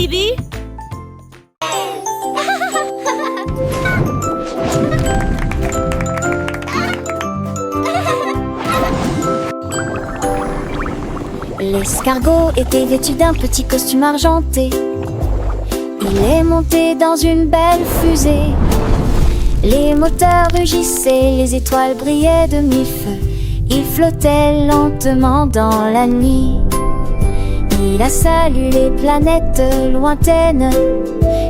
TV? L'escargot était vêtu d'un petit costume argenté. Il est monté dans une belle fusée. Les moteurs rugissaient, les étoiles brillaient de mille-feux. Il flottait lentement dans la nuit. Il a salué les planètes lointaines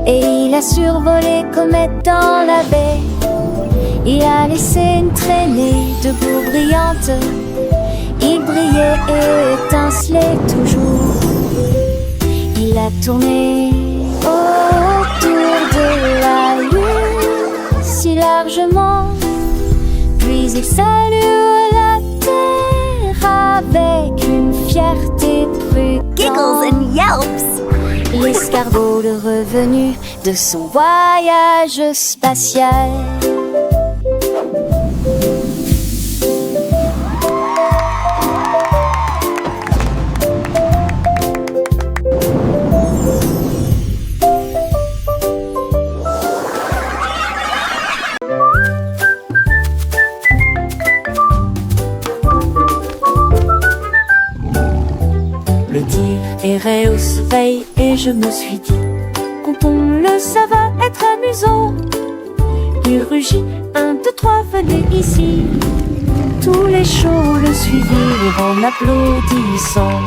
et il a survolé comètes dans la baie. Il a laissé une traînée de boue brillante. Il brillait et étincelait toujours. Il a tourné autour de la lune si largement, puis il salua la terre avec une fierté prudente. Giggles and yelps. L'escargot est revenu de son voyage spatial. Le tigre errait au soleil et je me suis dit, quand on le ça va être amusant. Il rugit, 1, 2, 3, venez ici. Tous les chauds le suivirent en applaudissant.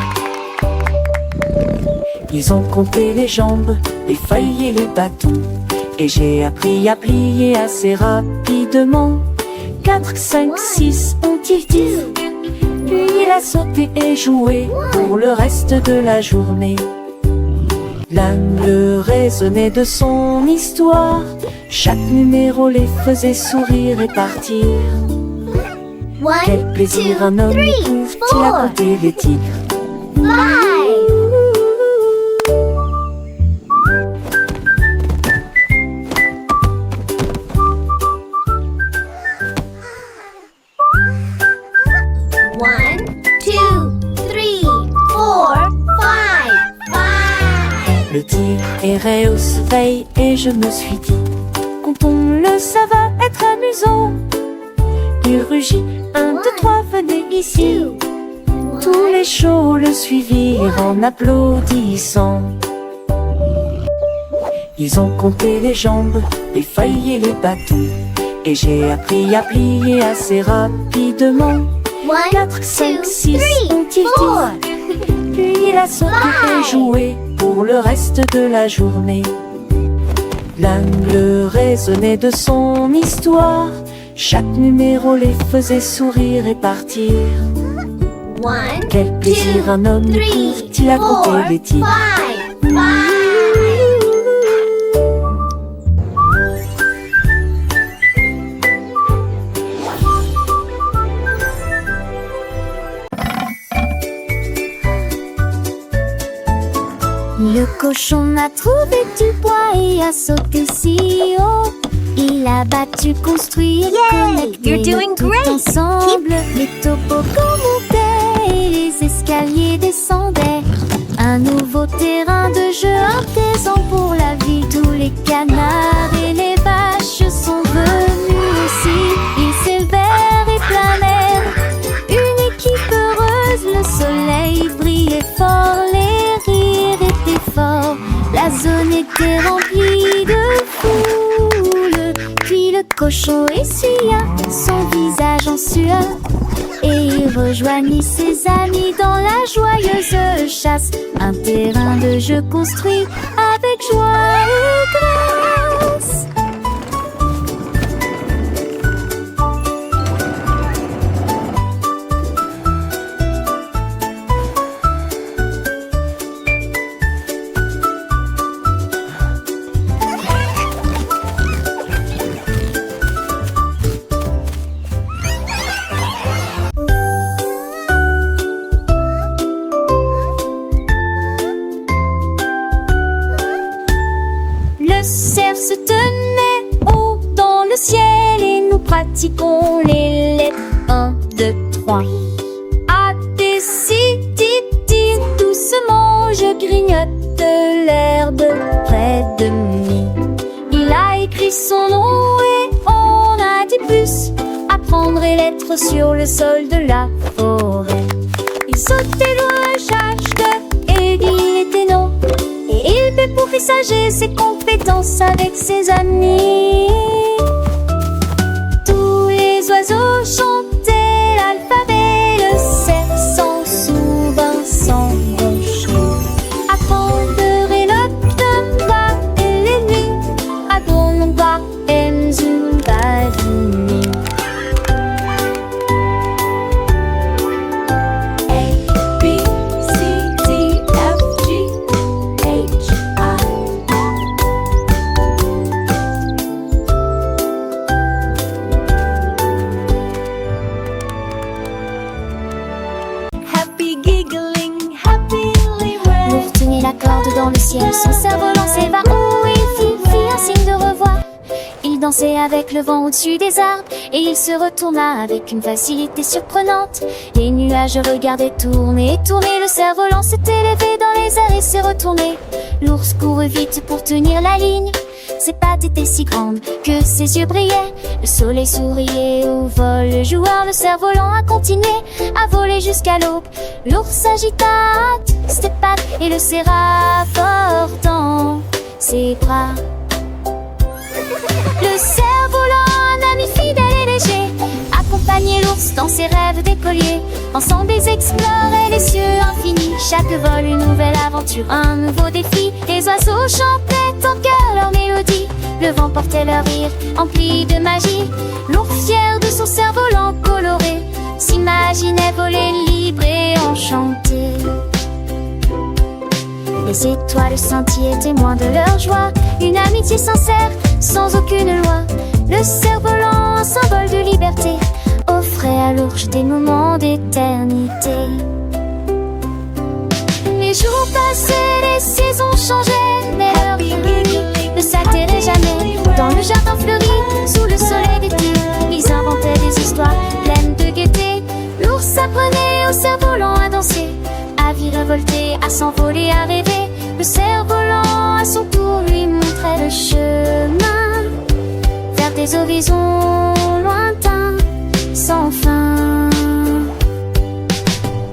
Ils ont compté les jambes, les feuilles et les bâtons, et j'ai appris à plier assez rapidement. 4, 5, 6, ont-ils dit. Puis il a sauté et joué pour le reste de la journée. L'angle résonnait de son histoire. Chaque numéro les faisait sourire et partir. Quel plaisir un homme éprouve-t-il à compter les tigres. 1, 2, 3, 4, 5. Le tigre errait au soleil et je me suis dit, quand on le ça va être amusant. Il rugit, 1, 2, 3, venez ici. Tous les chauds le suivirent en applaudissant. Ils ont compté les jambes, les feuilles et les bâtons, et j'ai appris à plier assez rapidement. 4, 5, 6, ont-ils dit. Puis il a sauté et joué pour le reste de la journée. L'angle résonnait de son histoire. Chaque numéro les faisait sourire et partir. 1, Quel plaisir un homme éprouve-t-il à compter les tigres. 5. Le cochon a trouvé du bois et a sauté si haut. Il a battu, construit et connecté You're doing le tout great. ensemble. Les toboggans montaient et les escaliers descendaient. Un nouveau terrain de jeu, un plaisant pour la vie. Tous les canards et les vaches sont venus aussi. Ils s'élevèrent et planèrent. Une équipe heureuse, le soleil brillait fort. Les rires étaient forts. La zone était remplie de foule. Puis le cochon essuya son visage en sueur et il rejoignit ses amis dans la joyeuse chasse. Un terrain de jeu construit avec joie et grâce. Le cerf se tenait haut dans le ciel et nous pratiquons les lettres. 1, 2, 3. A, B, C, D, D. Doucement je grignote l'herbe sur le sol de la forêt. Il sautait loin chaque et il était non. Et il découvrit ses compétences avec ses amis. Tous les oiseaux chantaient l'alphabet, le cerf sans souvent s'embaucher. Avant de reloptemba et les nuits, Agonba aime Zumbadini. Dans le ciel, son cerf-volant s'évanouit où il fit un signe de revoir. Il dansait avec le vent au-dessus des arbres et il se retourna avec une facilité surprenante. Les nuages regardaient tourner et tourner, le cerf-volant s'était levé dans les airs et s'est retourné. L'ours courut vite pour tenir la ligne. Ses pattes étaient si grandes que ses yeux brillaient. Le soleil souriait au vol, le joueur, le cerf-volant a continué à voler jusqu'à l'aube. L'ours agita ses pattes et le serra fort dans ses bras. Le cerf-volant, un ami fidèle et léger, accompagnait l'ours dans ses rêves d'écolier. Ensemble ils exploraient les cieux infinis. Chaque vol une nouvelle aventure, un nouveau défi. Les oiseaux chantaient en chœur leur mélodie. Le vent portait leur rire, empli de magie. L'ours fier de son cerf-volant coloré s'imaginait voler libre et enchanté. Les étoiles scintillaient témoins de leur joie. Une amitié sincère, sans aucune loi. Le cerf-volant, un symbole de liberté, offrait à l'ours des moments d'éternité. Les jours passaient, les saisons changeaient, mais leur vie ne s'altérait jamais. Dans le jardin fleuri, sous le soleil d'été, ils inventaient des histoires pleines de gaieté. L'ours apprenait au cerf-volant à danser, à virevolter, à s'envoler, à rêver. Le cerf-volant à son tour lui montrait le chemin vers des horizons lointains, sans fin.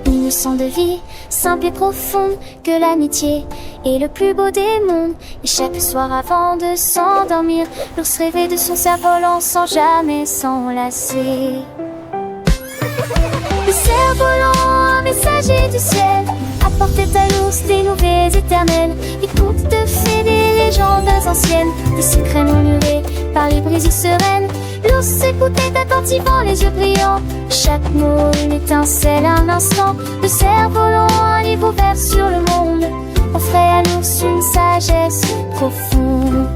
Une leçon de vie simple et profonde, que l'amitié est le plus beau des mondes. Et chaque soir avant de s'endormir, l'ours rêvait de son cerf-volant sans jamais s'enlacer. Le cerf-volant, un messager du ciel, apportait à l'ours des nouvelles éternelles. Des contes de fées, des légendes anciennes, des secrets murmurés par les brises sereines. L'ours écoutait attentivement, les yeux brillants, chaque mot une étincelle, un instant. Le cerf-volant, un livre ouvert sur le monde, offrait à l'ours une sagesse profonde.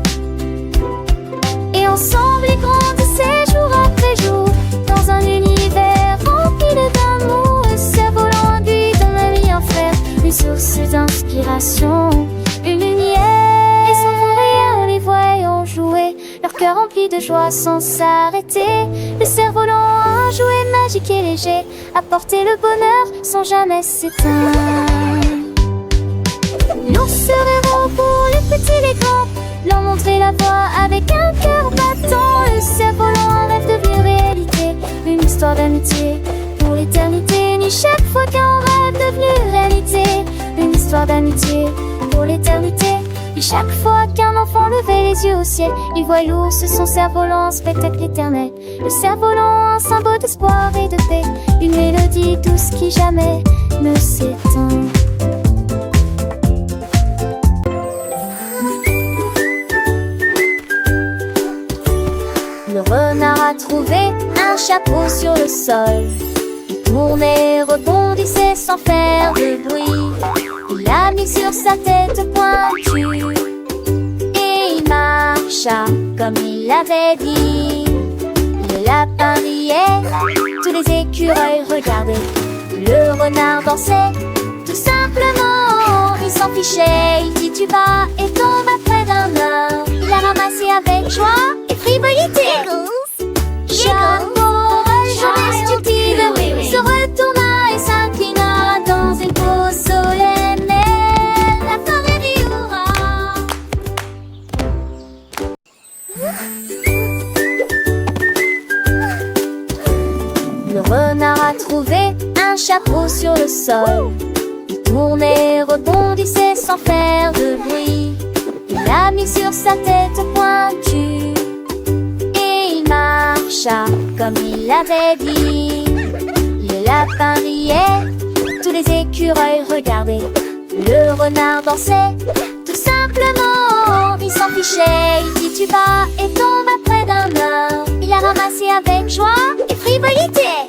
Et ensemble ils grandissaient jour après jour, dans un univers rempli d'amour. Le cerf-volant, un guide, un ami, un frère, une source d'inspiration, une lumière. Et sans rien, les voyant jouer, leur cœur rempli de joie sans s'arrêter. Le cerf-volant, un jouet magique et léger, apportait le bonheur sans jamais s'éteindre. L'ours serait héros pour les petits et les grands, leur montrer la voie avec un cœur battant. Le cerf-volant, un rêve devient réalité, une histoire d'amitié pour l'éternité. Ni chaque fois qu'un rêve devenu réalité, une histoire d'amitié pour l'éternité. Et chaque fois qu'un enfant levait les yeux au ciel, il voit l'ours, son cerf-volant, un spectacle éternel. Le cerf-volant, un symbole d'espoir et de paix, une mélodie douce qui jamais ne s'éteint. Le renard a trouvé un chapeau sur le sol. Il tournait, rebondissait sans faire de bruit. Il l'a mis sur sa tête pointue et il marcha comme il l'avait dit. Le lapin riait, tous les écureuils regardaient. Le renard dansait, tout simplement. Il s'en fichait, il tituba et tomba près d'un arbre. Il l'a ramassé avec joie et frivolité. Chapeau, journée stupide, se retourna et s'inclina dans une pose solennelle. La forêt dit hurrah. Le chapeau sur le sol. Il tournait, rebondissait sans faire de bruit. Il l'a mis sur sa tête pointue et il marcha comme il l'avait dit. Le lapin riait, tous les écureuils regardaient. Le renard dansait, tout simplement, il s'en fichait. Il tituba et tomba près d'un arbre. Il a ramassé avec joie et frivolité